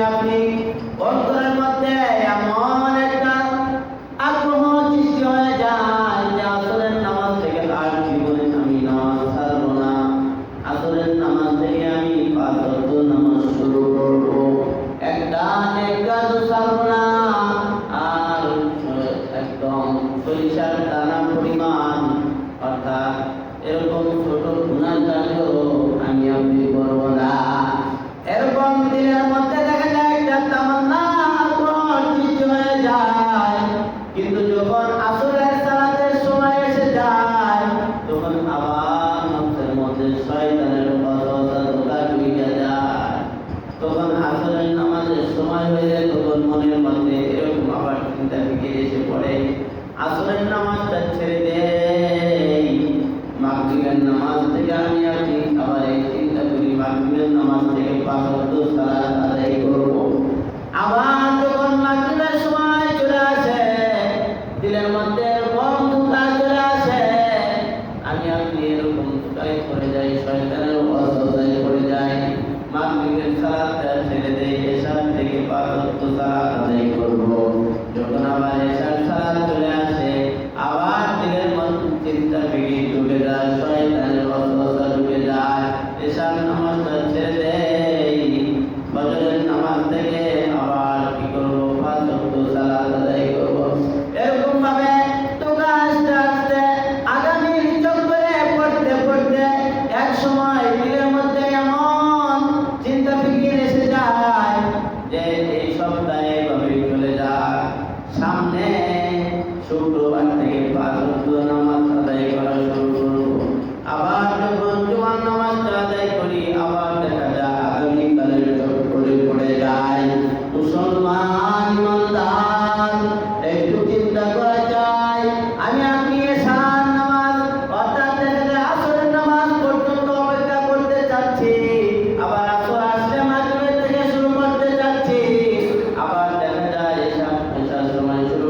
আপনি অন্তরের মধ্যে এমন একটা আগ্রহ সৃষ্টি হয়ে যায় যে আসরের নামাজ থেকে আর জীবনে আমি নামাজ ছাড়বো না, আসরের নামাজ থেকে আমি 5 ওয়াক্ত নামাজ শুরু করবো, একটা ছাড়বো না। আর একদম সরিষার দানা পরিমাণ অর্থাৎ এরকম ছোট গুনাহ কাজও আমি আপনি করবো না। এরকম দিনের মধ্যে দেখা যায় একটা তামান্না সৃষ্টি হয়ে যায়, কিন্তু যখন আসরের সালাতের সময় এসে যায় তখন আবার নফসের মধ্যে শয়তানের ওয়াসওয়াসা ধোঁকা ঢুকে যায়। তখন আসরের নামাজের সময় হয়ে যায়, তখন মনের মধ্যে এরকম আবার চিন্তা ফিকির এসে পড়ে, আসরের নামাজটা ছেড়ে দেই, মাগরিবের নামাজ থেকে আমি আপনি আবার এই চিন্তা করি মাগরিবের নামাজ থেকে 5 ওয়াক্ত সালাত আদায় করব। আবার যখন মাগরিবের সময় চলে আসে, দিলের মধ্যে বড় ধোঁকা চলে আসে, আমি আপনি এরকম ধোঁকায় পড়ে যাই, শয়তানের ওয়াসওয়াসায় পড়ে যাই, মাগরিবের সালাতটা ছেড়ে দেই, এশার থেকে 5 ওয়াক্ত সালাত আদায় করব। যখন আবার এশার সালাত চলে আসে, আবার দিলের মধ্যে চিন্তা ফিকির ঢুকে যায়, শয়তানের ওয়াসওয়াসা ঢুকে যায়, এশার নামাজটা ছেড়ে দেই, ফজরের নামাজ থেকে আবার কি করব 5 ওয়াক্ত সালাত আদায় করব। এরকম ভাবে তোমরা আস্তে আস্তে আগামী চক্করে পড়তে পড়তে এক সময় দিলের মধ্যে এমন চিন্তা ফিকির এসে যায় যে এই সপ্তাহে এভাবে চলে যায়, সামনে শুক্রবার থেকে 5 ওয়াক্ত নামাজ আদায় করা শুরু করব। আবার যখন জুমার নামাজটা আদায় করি, আবার দেখা যায় আগামীকালের চক্করে পড়ে যায়। মুসলমান ইমানদার, একটু চিন্তা করা যায়, আমি আপনি এশার নামাজ অর্থাৎ আসরের নামাজ পর্যন্ত অপেক্ষা করতে চাচ্ছি, আবার আসর আসলে মাগরিবের থেকে শুরু করতে চাচ্ছি, আবার দেখা যায় এশার সময় শুরু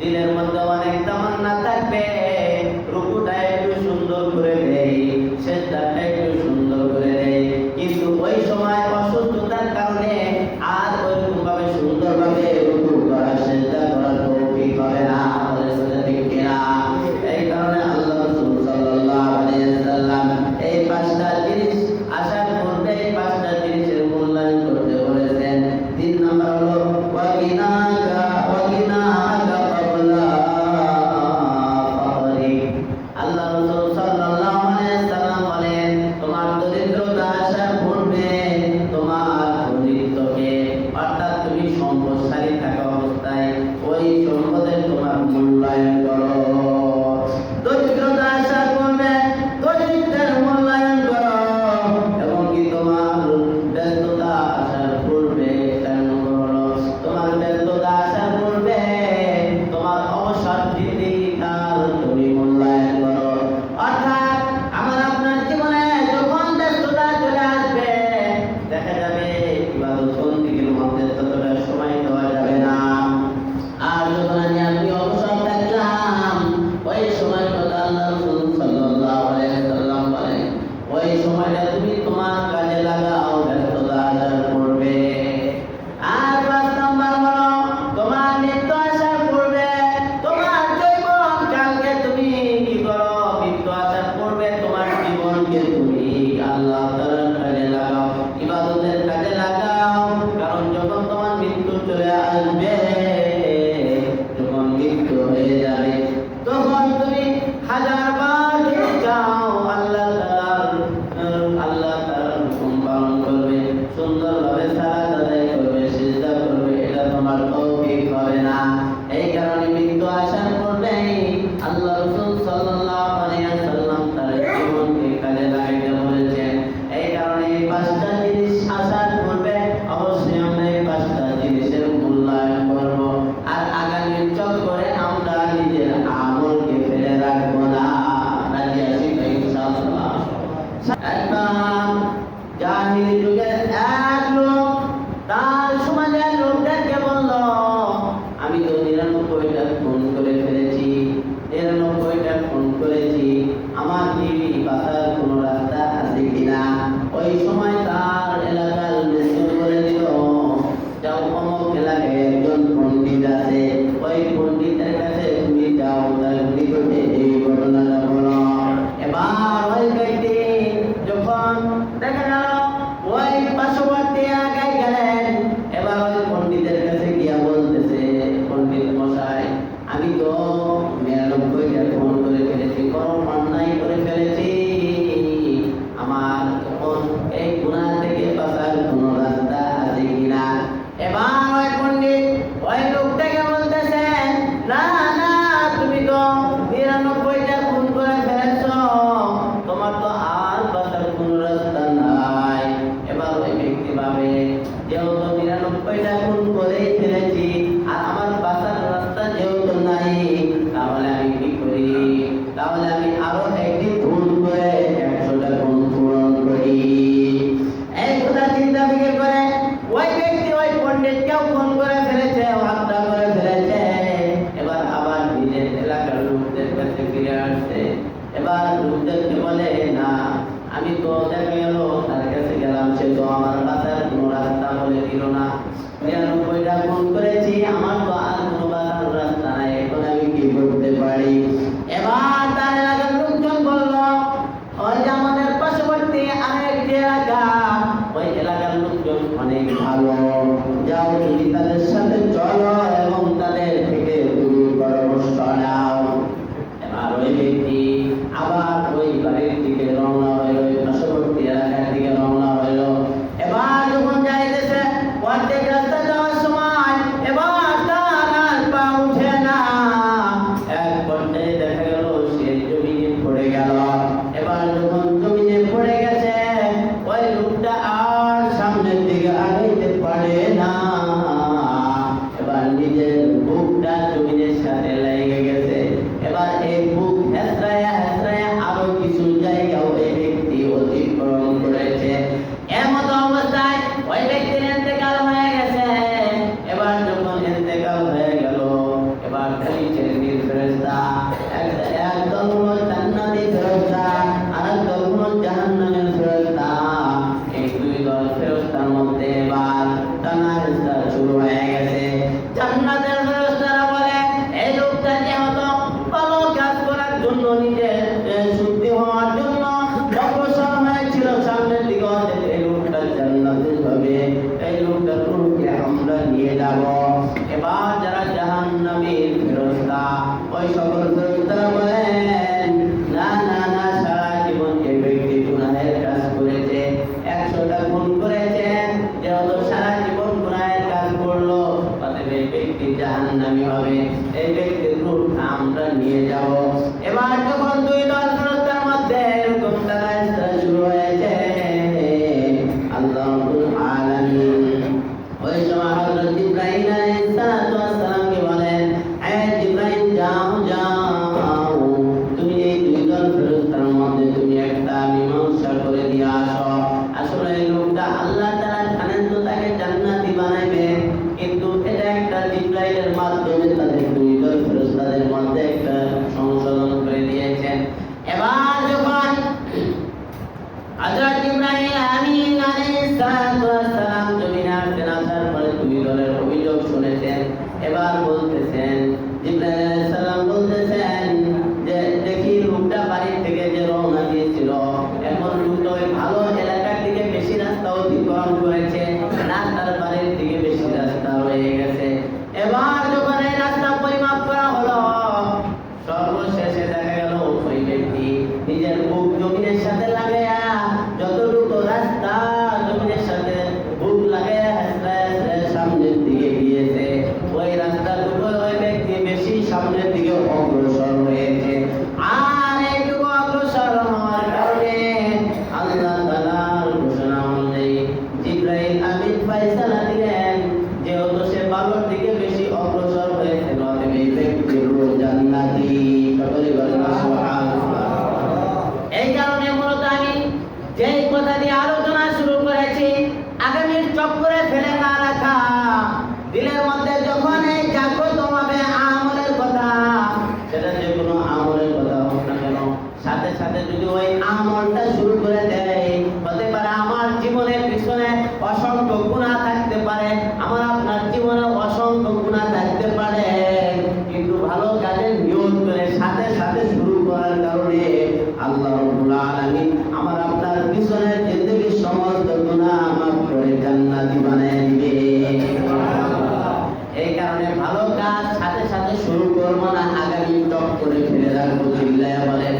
দিলের মধ্যে অনেক তামান্না থাকবে, রুকুটা একটু সুন্দর করে দেয়, সেজদাটা একটু সুন্দর করে দেয়, কিন্তু ওই সময় অসুস্থতার কারণে আর ওইরকম ভাবে সুন্দরভাবে রুকু করা সেজদা করার তৌফিক হবে না। ঠিক কিনা? এই কারণে আল্লাহ রাসূল সাল্লাল্লাহু আলাইহি ওয়াসাল্লাম এই পাঁচটা জিনিস আসার পূর্বে এই পাঁচটা জিনিসের মূল্যায়ন করতে বলেছেন। 3 নাম্বার হলো ওয়াগিনাকা ক্বাবলা ফাকরিক। আল্লাহ রাসূল সাল্লাল্লাহু আলাইহি ওয়াসাল্লাম বলেন, তোমার দরিদ্রতা আসার পূর্বে তোমার দরিদ্রকে, অর্থাৎ তুমি সম্পদশালী থাকা অবস্থায় ওই সম্পদের তোমার মূল্যায়ন করো। দরিদ্রতা আসার পূর্বে দরিদ্রের মূল্যায়ন করো, এবং কি তোমার ব্যস্ততা আসার পূর্বে তোমার ব্যস্ততা আসার পূর্বে তোমার অবসর জীবিকার তুমি মূল্যায়ন করো। অর্থাৎ আমার আপনার জীবনে যখন ব্যস্ততা চলে আসবে, দেখা যাবে ইবাদত বন্দেগীর মধ্যে ততটা সময় দেওয়া যাবে না। আর যখন আমি অবসর থাকলাম, ওই সময় কথা আল্লাহ রাসূল সাল্লাল্লাহু আলাইহি ওয়াসাল্লাম বলেন, ওই সময়টা তুমি তোমার কাজে লাগাও ব্যস্ততা আসার পূর্বে। আর 5 নাম্বার হলো তোমার মৃত্যু আসার পূর্বে, তোমার জীবন কালকে তুমি কি করো, মৃত্যু আসার পূর্বে তোমার জীবনকে তুমি আল্লাহ তাআলার কাজে লাগাও, ইবাদতের কাজে লাগাও। কারণ যখন তোমার মৃত্যু চলে আসবে, যখন মৃত্যু হয়ে যাবে, তখন তুমি হাজারবার যদি চাও আল্লাহ তাআলার হুকুম পালন করবে, সুন্দরভাবে সালাত আদায় করবে, সিজদা করবে, এটা তোমার তৌফিক হবে না। এই কারণে মৃত্যু আসার পূর্বে আল্লাহ রাসূল সাল্লাল্লাহু আলাইহি ওয়াসাল্লাম তার জীবনকে কাজে লাগাইতে বলেছেন। এই কারণে এই 5টা জিনিস আসার পূর্বে অবশ্যই আমরা এই 5টা জিনিসের মূল্যায়ন করব। আর আগামী চক্করে আমরা নিজের আমলকে ফেলে রাখবো না। রাজি আছি তো ইনশাআল্লাহ? একবার জাহিলি যুগের এক লোক তার সমাজের লোকদেরকে বলল, আমি তো 99টা খুন করে ফেলেছি, 99টা খুন করেছি, আমার কি বাঁচার কোনো রাস্তা আছে কিনা? ওই সময় তার এলাকার লোকজন বলে দিল, যাও অমুক এলাকায় একজন পণ্ডিত আছে, ওই পণ্ডিতের কাছে তুমি যাও, তার নিকটে এই ঘটনাটা বলো। এবার ওই ব্যক্তি যখন দেখা গেল ওই পার্শ্ববর্তী এলাকায় গেলেন, এবার ওই পণ্ডিতের কাছে গিয়া বলতেছে, পণ্ডিত মশাই, আমি তো 99টা খুন করে ফেলেছি, বড় অন্যায় করে ফেলেছি, আমার তখন এই গুনাহ থেকে বাঁচার কোনো রাস্তা আছে কিনা? এবার ওই পণ্ডিত ওই লোকটাকে বলতেছেন, না না, তুমি তো 99টা খুন করে ফেলেছো, তোমার তো আর বাঁচার কোনো রাস্তা নাই। এবার ওই ব্যক্তি ভাবে, যেহেতু 99টা খুন করেই ফেলেছি আর আমার বাঁচার রাস্তা যেহেতু নাই, তাহলে আমি কি করি? তাহলে আমি আরো একটি খুন করে 100টা খুন পূরণ করি। এই কথা চিন্তা বিকেল করে ওই ব্যক্তি ওই পণ্ডিতকেও খুন করে ফেলেছে, হত্যা করে ফেলেছে। এবার আবার নিজের এলাকার লোকদের কাছে ফিরে আসছে। এবার লোকদেরকে বলে, না, আমি তো দেখা গেল তার কাছে গেলাম, সে তো আমার বাঁচার কোনো রাস্তা বলে দিল না, 99টা খুন করেছি, আমার তো আর কোনো বাঁচার রাস্তা নাই, এখন আমি কি করতে পারি? এবার তার এলাকার লোকজন বলল, ওই যে আমাদের পার্শ্ববর্তী আরেকটি এলাকা, ওই এলাকার লোকজন অনেক ভালো, যাও তুমি তাদের সাথে চলো এবং তাদের থেকে তুমি পরামর্শ নাও। এবার ওই ব্যক্তি আবার ওই বাড়ির দিকে রওনা হইল, ওই পার্শ্ববর্তী এলাকার দিকে রওনা হইল। এবার যখন যাইতেছে অর্ধেক রাস্তা যাওয়ার সময় এবার তার জন্য নিজের শুদ্ধি হওয়ার জন্য অগ্রসর হয়েছিল সামনের দিকে, এই লোকটা জান্নাতে যাবে, এই লোকটার রূহকে আমরা নিয়ে যাব। এবার যারা জাহান্নামীর ফেরেশতা, ওই সকল ফেরেশতারা বলেন, না না না, সারা জীবন এই ব্যক্তি গুনাহের কাজ করেছে, 100টা খুন করেছে, যেহেতু সারা জীবন গুনাহের কাজ করলো, অতএব এই ব্যক্তি জাহান্নামী হবে, এই ব্যক্তির রূহ আমরা নিয়ে যাব। এবার যখন দুই দল ফেরেশতার মধ্যে এরকম তাগাদা শুরু হয়েছে, আল্লাহ রাব্বুল আলামিন ওই সময় হযরত জিবরাইল আলাইহিস সালামকে বলেন, হে জিবরাইল, যাও যাও, তুমি এই দুই দল ফেরেশতার মধ্যে তুমি একটা মীমাংসা করে দিয়ে আসো। আসলে এই লোকটা আল্লাহ তাআলা জানেন তো তাকে জান্নাতি বানাইবে, কিন্তু এটা একটা জিবরাইলের মাধ্যমে তাদের দুই দল ফেরেশতাদের মধ্যে একটা সংশোধন করে দিয়েছেন। এবার যখন হযরত জিবরাইল আমিন আলাইহিস সালাম জমিনে আসেন, আসার পরে দুই দলের অভিযোগ শুনেছেন। এবার বলতেছেন, জিবরাইল আলাইহিস সালাম বলতেছেন যে দেখি লোকটা বাড়ি থেকে যে রওনা দিয়েছিল, এখন লোকটা ওই ভালো এলাকার দিকে বেশি রাস্তা অতিক্রম করেছে, না তার বাড়ির দিকে বেশি রাস্তা রয়ে গেছে। এবার যখন এই রাস্তা পরিমাপ করা হলো, সর্বশেষে দেখা গেল ওই ব্যক্তি নিজের বুক জমিনের সাথে লাগাইয়া, যতটুকু রাস্তা জমিনের সাথে বুক লাগাইয়া সামনের দিকে গিয়েছে, ওই রাস্তাটুকু ওই ব্যক্তি বেশি সামনের দিকে অগ্রসর হয়েছে। আর এইটুকু অগ্রসর হওয়ার কারণে আল্লাহ তাআলার ঘোষণা অনুযায়ী জিবরাইল আমিন ফয়সালা দিলেন, যেহেতু সে ভালোর দিকে বেশি অগ্রসর হয়েছে, অতএব এই ব্যক্তির রূহ জান্নাতি। সকলে বলেন সুবহানাল্লাহ। এই কারণে মূলত আমি যেই কথা দিয়ে আলোচনা শুরু করেছি, আগামীর চক্করে ফেলে না রাখা, দিলের মধ্যে যখন এই জাগ্রত হবে আমলের কথা, সেটা যে কোনো আমলের কথা হোক না কেন, সাথে সাথে যদি ওই আমলটা শুরু করে দেয়, হতে পারে আমার জীবনের পিছনে অসংখ্য গুনাহ থাকতে পারে, আমার আপনার জীবনে অসংখ্য গুনাহ থাকতে পারে, কিন্তু ভালো কাজের নিয়ত করে সাথে সাথে শুরু করার কারণে আল্লাহ রাব্বুল আলামিন আমার আপনার পিছনের জিন্দেগীর সমস্ত গুনাহ মাফ করে জান্নাতি বানিয়ে দিবে। এই কারণে ভালো কাজ সাথে সাথে শুরু করব না, আগামী টপ করে ফেলে রাখবো। চিল্লায়া বলেন,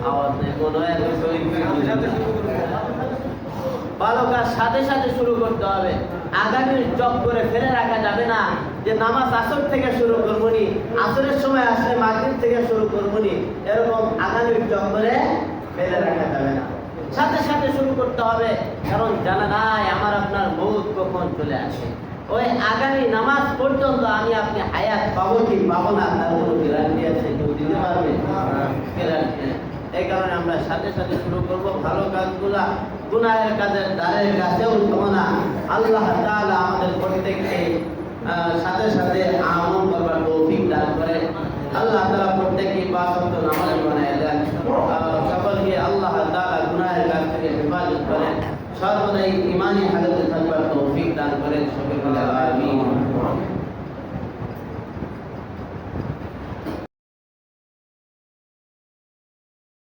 আওয়াজ নেই মনে হয়। ভালো কাজ সাথে সাথে শুরু করতে হবে, আগামীর জব করে ফেলে রাখা যাবে না, যে নামাজ আসর থেকে শুরু করবো নি, আসরের সময় আসলে মাগরিব থেকে শুরু করবো নি, এরকম আগামীর জব করে ফেলে রাখা যাবে না, সাথে সাথে শুরু করতে হবে। কারণ জানা নাই আমার আপনার মউত কখন চলে আসে, ওই আগামী নামাজ পর্যন্ত আমি আপনি হায়াত পাবো কি পাবো না তার কোনো গ্যারান্টি আছে? কেউ দিতে পারবে? গ্যারান্টি নেই। এই কারণে আমরা সাথে সাথে শুরু করবো ভালো কাজগুলা, গুনাহের কাজের দ্বারের কাছেও উঠব না। আল্লাহ তাআলা আমাদের প্রত্যেককে সাথে সাথে আমল করবার তৌফিক দান করে। আল্লাহ তাআলা প্রত্যেককে 5 ওয়াক্ত নামাজ বানায় দেন, সকলকে আল্লাহ তাআলা গুনাহের কাজ থেকে হেফাজত করেন, সর্বদাই ঈমানি হালতে থাকবার তৌফিক দান করেন। সকলে আমিন।